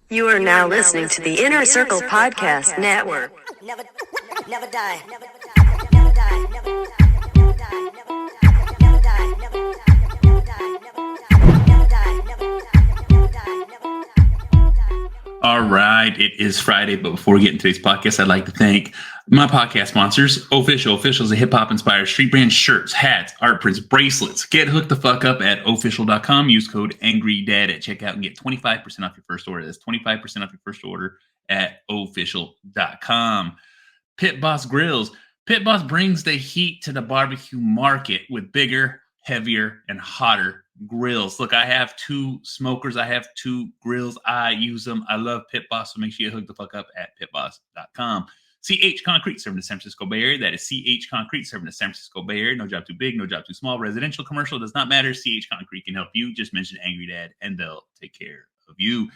You are now listening to the Inner Circle Podcast Network. Never die. Never die. Never die. Never die. Never die. Never die. Never die. Never die. Never die. Never die. All right, it is Friday, but before we get into today's podcast, I'd like to thank my podcast sponsors, Official. Official is a hip-hop inspired street brand shirts, hats, art prints, bracelets. Get hooked the fuck up at official.com. Use code AngryDad at checkout and get 25% off your first order. That's 25% off your first order at official.com. Pit Boss Grills. Pit Boss brings the heat to the barbecue market with bigger, heavier, and hotter grills. Look, I have two smokers. I have two grills. I use them. I love Pit Boss, so make sure you hook the fuck up at pitboss.com. CH Concrete, serving the San Francisco Bay Area. That is CH Concrete, serving the San Francisco Bay Area. No job too big, no job too small. Residential, commercial, does not matter. CH Concrete can help you. Just mention Angry Dad, and they'll take care of you.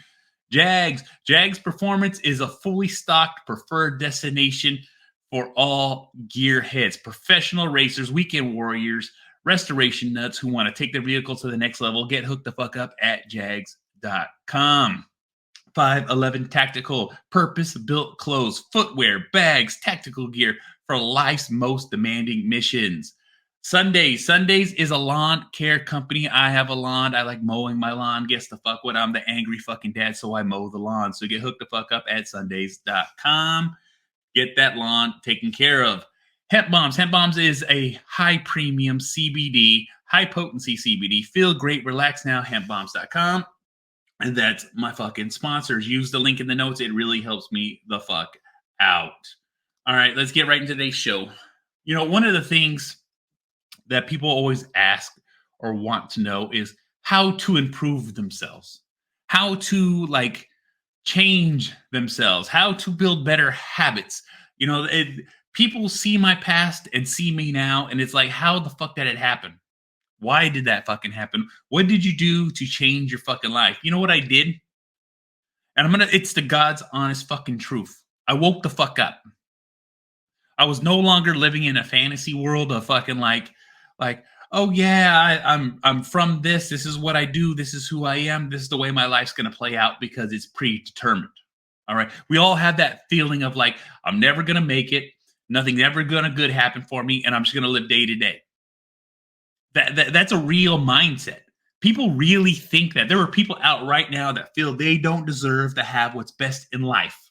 Jags. Jags Performance is a fully stocked preferred destination for all gear heads, professional racers, weekend warriors, restoration nuts who want to take their vehicle to the next level. Get hooked the fuck up at jags.com. 511 Tactical, purpose-built clothes, footwear, bags, tactical gear for life's most demanding missions. Sundays is a lawn care company. I have a lawn. I like mowing my lawn. Guess the fuck what? I'm the angry fucking dad, so I mow the lawn. So get hooked the fuck up at sundays.com. Get that lawn taken care of. Hemp Bombs. Hemp Bombs is a high premium CBD, high potency CBD. Feel great. Relax now. Hempbombs.com. And that's my fucking sponsors. Use the link in the notes. It really helps me the fuck out. All right, let's get right into today's show. You know, one of the things that people always ask or want to know is how to improve themselves, how to change themselves, how to build better habits. You know, people see my past and see me now, and it's like, how the fuck did it happen? Why did that fucking happen? What did you do to change your fucking life? You know what I did? And it's the God's honest fucking truth. I woke the fuck up. I was no longer living in a fantasy world of fucking like, oh yeah, I'm from this. This is what I do. This is who I am. This is the way my life's going to play out because it's predetermined. All right. We all have that feeling of like, I'm never going to make it. Nothing's ever going to good happen for me. And I'm just going to live day to day. That's a real mindset. People really think that. There are people out right now that feel they don't deserve to have what's best in life.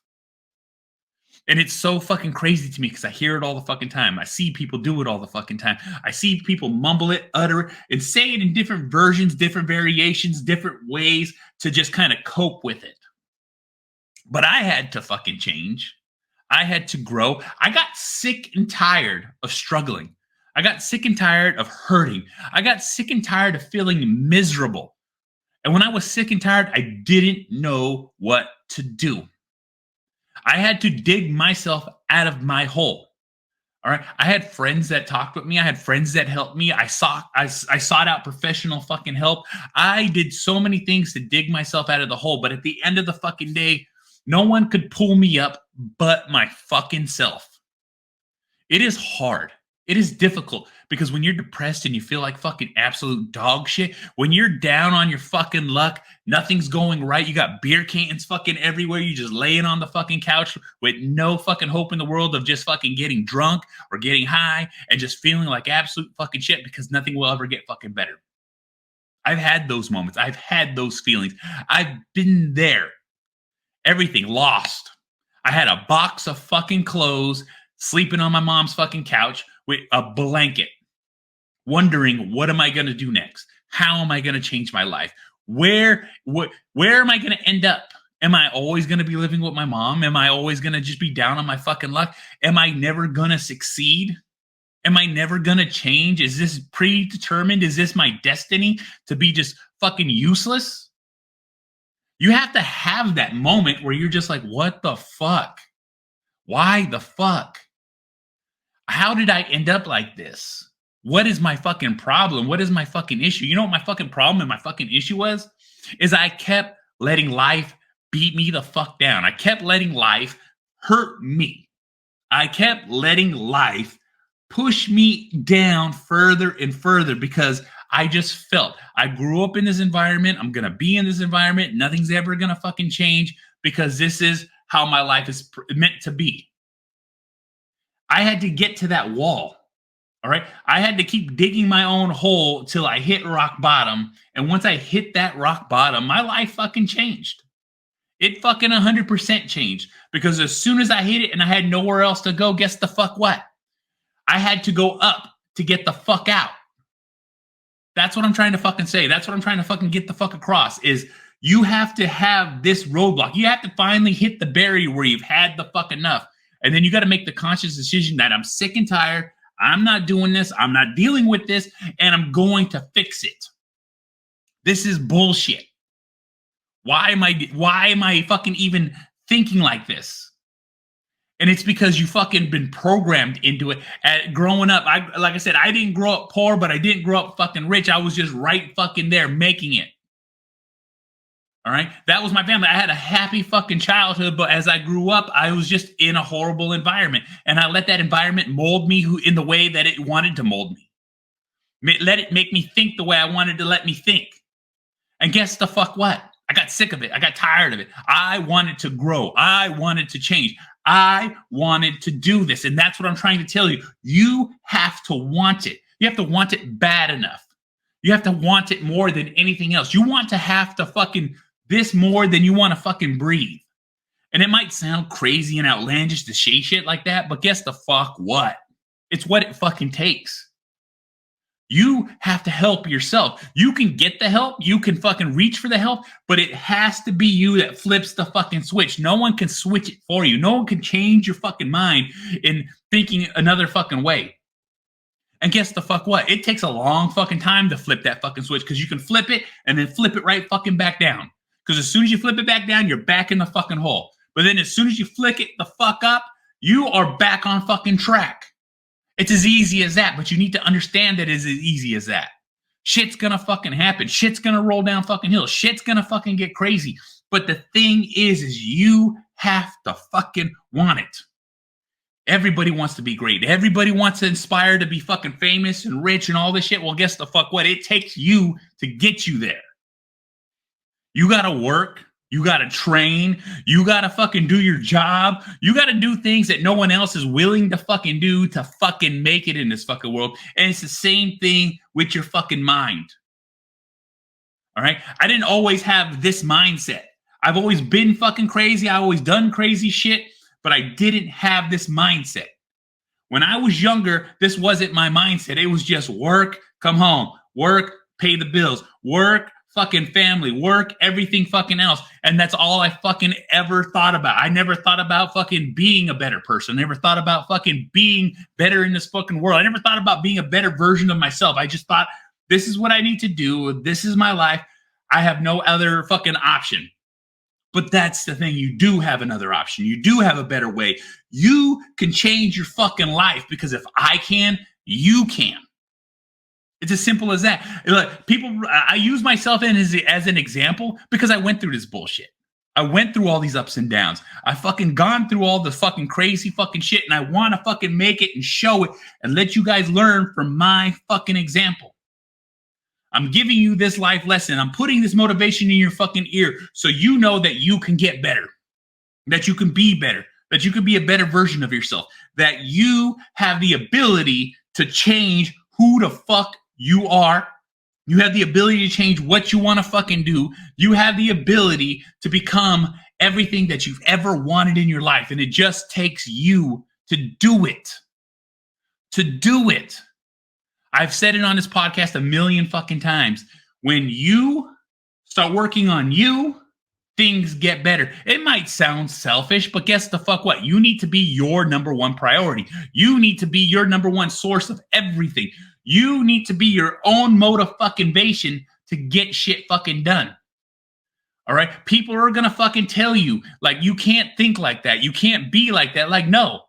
And it's so fucking crazy to me because I hear it all the fucking time. I see people do it all the fucking time. I see people mumble it, utter it, and say it in different versions, different variations, different ways to just kind of cope with it. But I had to fucking change. I had to grow. I got sick and tired of struggling. I got sick and tired of hurting. I got sick and tired of feeling miserable. And when I was sick and tired, I didn't know what to do. I had to dig myself out of my hole. All right. I had friends that talked with me. I had friends that helped me. I sought out professional fucking help. I did so many things to dig myself out of the hole. But at the end of the fucking day, no one could pull me up but my fucking self. It is hard. It is difficult because when you're depressed and you feel like fucking absolute dog shit, when you're down on your fucking luck, nothing's going right. You got beer cans fucking everywhere. You just laying on the fucking couch with no fucking hope in the world of just fucking getting drunk or getting high and just feeling like absolute fucking shit because nothing will ever get fucking better. I've had those moments. I've had those feelings. I've been there. Everything lost. I had a box of fucking clothes sleeping on my mom's fucking couch with a blanket, wondering, what am I going to do next? How am I going to change my life? Where am I going to end up? Am I always going to be living with my mom? Am I always going to just be down on my fucking luck? Am I never going to succeed? Am I never going to change? Is this predetermined? Is this my destiny to be just fucking useless? You have to have that moment where you're just like, what the fuck? Why the fuck? How did I end up like this? What is my fucking problem? What is my fucking issue? You know what my fucking problem and my fucking issue was? Is I kept letting life beat me the fuck down. I kept letting life hurt me. I kept letting life push me down further and further because I just felt I grew up in this environment. I'm going to be in this environment. Nothing's ever going to fucking change. because this is how my life is meant to be. I had to get to that wall. All right. I had to keep digging my own hole till I hit rock bottom. And once I hit that rock bottom, my life fucking changed. It fucking 100% changed, because as soon as I hit it and I had nowhere else to go, guess the fuck what? I had to go up to get the fuck out. That's what I'm trying to fucking say. That's what I'm trying to fucking get the fuck across is you have to have this roadblock. You have to finally hit the barrier where you've had the fuck enough. And then you got to make the conscious decision that I'm sick and tired. I'm not doing this. I'm not dealing with this. And I'm going to fix it. This is bullshit. Why am I fucking even thinking like this? And it's because you fucking been programmed into it. Growing up, like I said, I didn't grow up poor, but I didn't grow up fucking rich. I was just right fucking there making it. All right? That was my family. I had a happy fucking childhood, but as I grew up, I was just in a horrible environment. And I let that environment mold me in the way that it wanted to mold me. Let it make me think the way I wanted to let me think. And guess the fuck what? I got sick of it. I got tired of it. I wanted to grow. I wanted to change. I wanted to do this. And that's what I'm trying to tell you. You have to want it. You have to want it bad enough. You have to want it more than anything else. You want to have to fucking this more than you want to fucking breathe. And it might sound crazy and outlandish to say shit like that, but guess the fuck what? It's what it fucking takes. You have to help yourself. You can get the help. You can fucking reach for the help, but it has to be you that flips the fucking switch. No one can switch it for you. No one can change your fucking mind in thinking another fucking way. And guess the fuck what? It takes a long fucking time to flip that fucking switch, because you can flip it and then flip it right fucking back down. Because as soon as you flip it back down, you're back in the fucking hole. But then as soon as you flick it the fuck up, you are back on fucking track. It's as easy as that, but you need to understand that it's as easy as that. Shit's gonna fucking happen. Shit's gonna roll down fucking hills. Shit's gonna fucking get crazy. But the thing is you have to fucking want it. Everybody wants to be great. Everybody wants to inspire to be fucking famous and rich and all this shit. Well, guess the fuck what? It takes you to get you there. You gotta work. You got to train. You got to fucking do your job. You got to do things that no one else is willing to fucking do to fucking make it in this fucking world. And it's the same thing with your fucking mind. All right? I didn't always have this mindset. I've always been fucking crazy. I always done crazy shit, but I didn't have this mindset. When I was younger, this wasn't my mindset. It was just work, come home, work, pay the bills, work, fucking family, work, everything fucking else. And that's all I fucking ever thought about. I never thought about fucking being a better person. I never thought about fucking being better in this fucking world. I never thought about being a better version of myself. I just thought, this is what I need to do. This is my life. I have no other fucking option. But that's the thing. You do have another option. You do have a better way. You can change your fucking life, because if I can, you can. It's as simple as that. Look, people, I use myself as an example because I went through this bullshit. I went through all these ups and downs. I fucking gone through all the fucking crazy fucking shit, and I want to fucking make it and show it and let you guys learn from my fucking example. I'm giving you this life lesson. I'm putting this motivation in your fucking ear so you know that you can get better, that you can be better, that you can be a better version of yourself, that you have the ability to change who the fuck you are. You have the ability to change what you want to fucking do. You have the ability to become everything that you've ever wanted in your life. And it just takes you to do it. To do it. I've said it on this podcast a million fucking times. When you start working on you, things get better. It might sound selfish, but guess the fuck what? You need to be your number one priority. You need to be your number one source of everything. You need to be your own motivation to get shit fucking done. All right? People are going to fucking tell you, like, you can't think like that. You can't be like that. Like, no.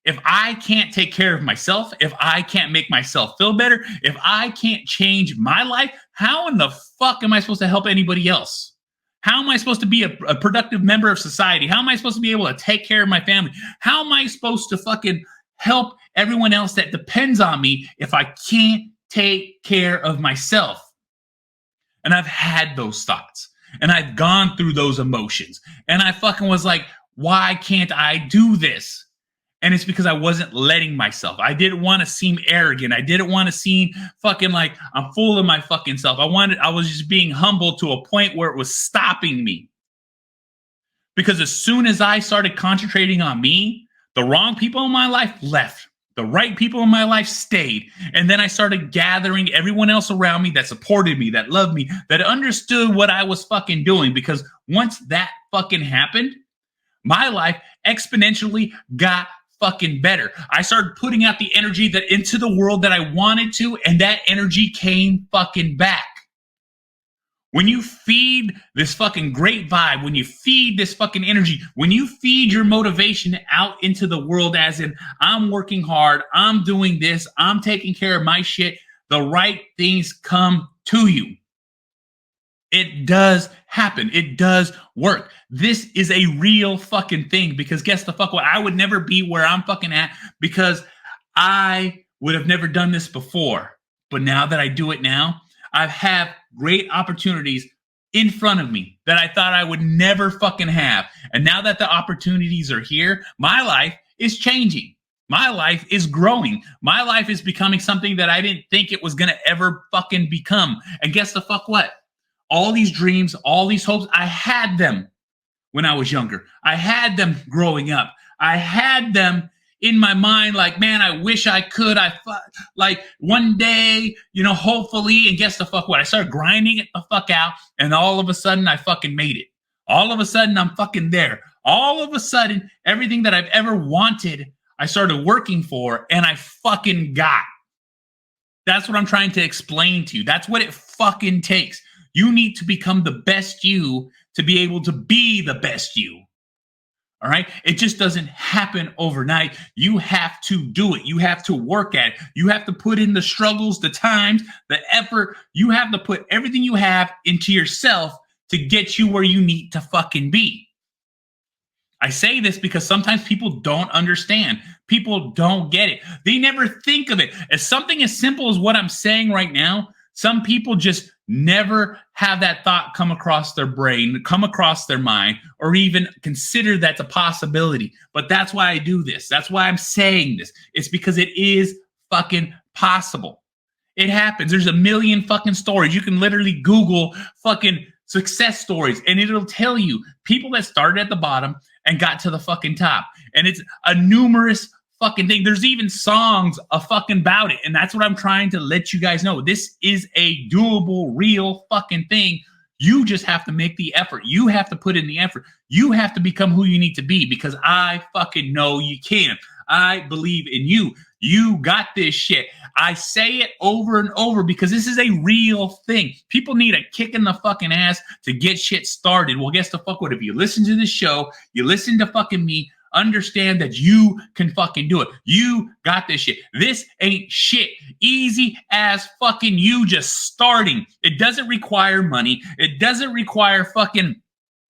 If I can't take care of myself, if I can't make myself feel better, if I can't change my life, how in the fuck am I supposed to help anybody else? How am I supposed to be a productive member of society? How am I supposed to be able to take care of my family? How am I supposed to fucking help everyone else that depends on me if I can't take care of myself? And I've had those thoughts. And I've gone through those emotions. And I fucking was like, why can't I do this? And it's because I wasn't letting myself. I didn't want to seem arrogant. I didn't want to seem fucking like I'm full of my fucking self. I was just being humble to a point where it was stopping me. Because as soon as I started concentrating on me, the wrong people in my life left. The right people in my life stayed. And then I started gathering everyone else around me that supported me, that loved me, that understood what I was fucking doing. Because once that fucking happened, my life exponentially got fucking better. I started putting out the energy that into the world that I wanted to, and that energy came fucking back. When you feed this fucking great vibe, when you feed this fucking energy, when you feed your motivation out into the world as in, I'm working hard, I'm doing this, I'm taking care of my shit, the right things come to you. It does happen. It does work. This is a real fucking thing because guess the fuck what? I would never be where I'm fucking at because I would have never done this before. But now that I do it now, I have great opportunities in front of me that I thought I would never fucking have. And now that the opportunities are here, my life is changing. My life is growing. My life is becoming something that I didn't think it was going to ever fucking become. And guess the fuck what? All these dreams, all these hopes, I had them when I was younger. I had them growing up. I had them in my mind like, man, I wish I could. Like one day, hopefully, and guess the fuck what? I started grinding it the fuck out, and all of a sudden, I fucking made it. All of a sudden, I'm fucking there. All of a sudden, everything that I've ever wanted, I started working for, and I fucking got. That's what I'm trying to explain to you. That's what it fucking takes. You need to become the best you to be able to be the best you. All right? It just doesn't happen overnight. You have to do it. You have to work at it. You have to put in the struggles, the times, the effort. You have to put everything you have into yourself to get you where you need to fucking be. I say this because sometimes people don't understand. People don't get it. They never think of it as something as simple as what I'm saying right now. Some people just never have that thought come across their brain, come across their mind, or even consider that's a possibility. But that's why I do this. That's why I'm saying this. It's because it is fucking possible. It happens. There's a million fucking stories. You can literally Google fucking success stories, and it'll tell you people that started at the bottom and got to the fucking top. And it's a numerous fucking thing. There's even songs about it. And that's what I'm trying to let you guys know. This is a doable, real fucking thing. You just have to make the effort. You have to put in the effort. You have to become who you need to be because I fucking know you can. I believe in you. You got this shit. I say it over and over because this is a real thing. People need a kick in the fucking ass to get shit started. Well, guess the fuck what? If you listen to this show, you listen to fucking me, understand that you can fucking do it. You got this shit. This ain't shit. Easy as fucking you just starting. It doesn't require money. It doesn't require fucking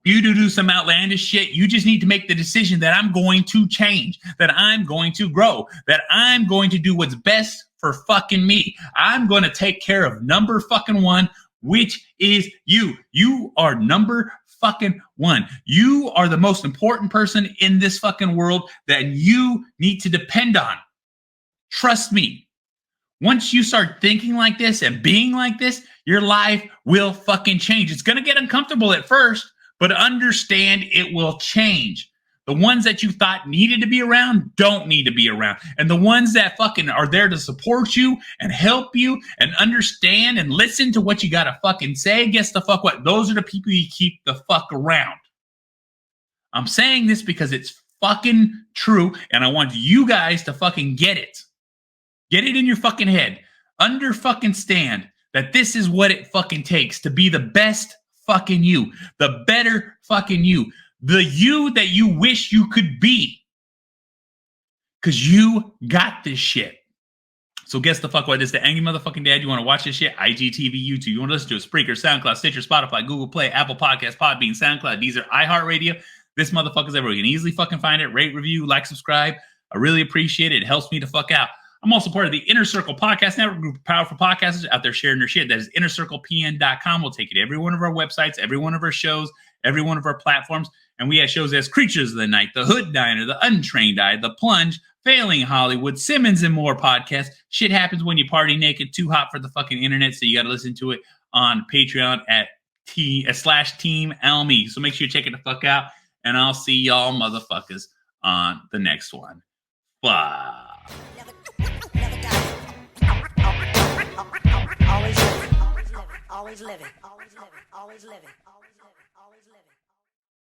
you to do some outlandish shit. You just need to make the decision that I'm going to change, that I'm going to grow, that I'm going to do what's best for fucking me. I'm going to take care of number fucking one, which is you. You are number fucking one. You are the most important person in this fucking world that you need to depend on. Trust me. Once you start thinking like this and being like this, your life will fucking change. It's going to get uncomfortable at first, but understand it will change. The ones that you thought needed to be around don't need to be around. And the ones that fucking are there to support you and help you and understand and listen to what you got to fucking say, guess the fuck what? Those are the people you keep the fuck around. I'm saying this because it's fucking true, and I want you guys to fucking get it. Get it in your fucking head. Under fucking stand that this is what it fucking takes to be the best fucking you, the better fucking you, the you that you wish you could be. Because you got this shit. So guess the fuck what? This is the Angry Motherfucking Dad. You want to watch this shit? IGTV, YouTube. You want to listen to it? Spreaker, SoundCloud, Stitcher, Spotify, Google Play, Apple Podcasts, Podbean, SoundCloud, Deezer, iHeartRadio. This motherfucker's everywhere. You can easily fucking find it. Rate, review, like, subscribe. I really appreciate it. It helps me to fuck out. I'm also part of the Inner Circle Podcast Network, group of powerful podcasters out there sharing their shit. That is innercirclepn.com. We'll take you to every one of our websites, every one of our shows, every one of our platforms. And we have shows as Creatures of the Night, The Hood Diner, The Untrained Eye, The Plunge, Failing Hollywood, Simmons and More podcasts. Shit happens when you party naked, too hot for the fucking internet. So you got to listen to it on Patreon at /Team Elmy. So make sure you check it the fuck out. And I'll see y'all motherfuckers on the next one. Bye. Never die. Always living. Always living. Always living. Always living.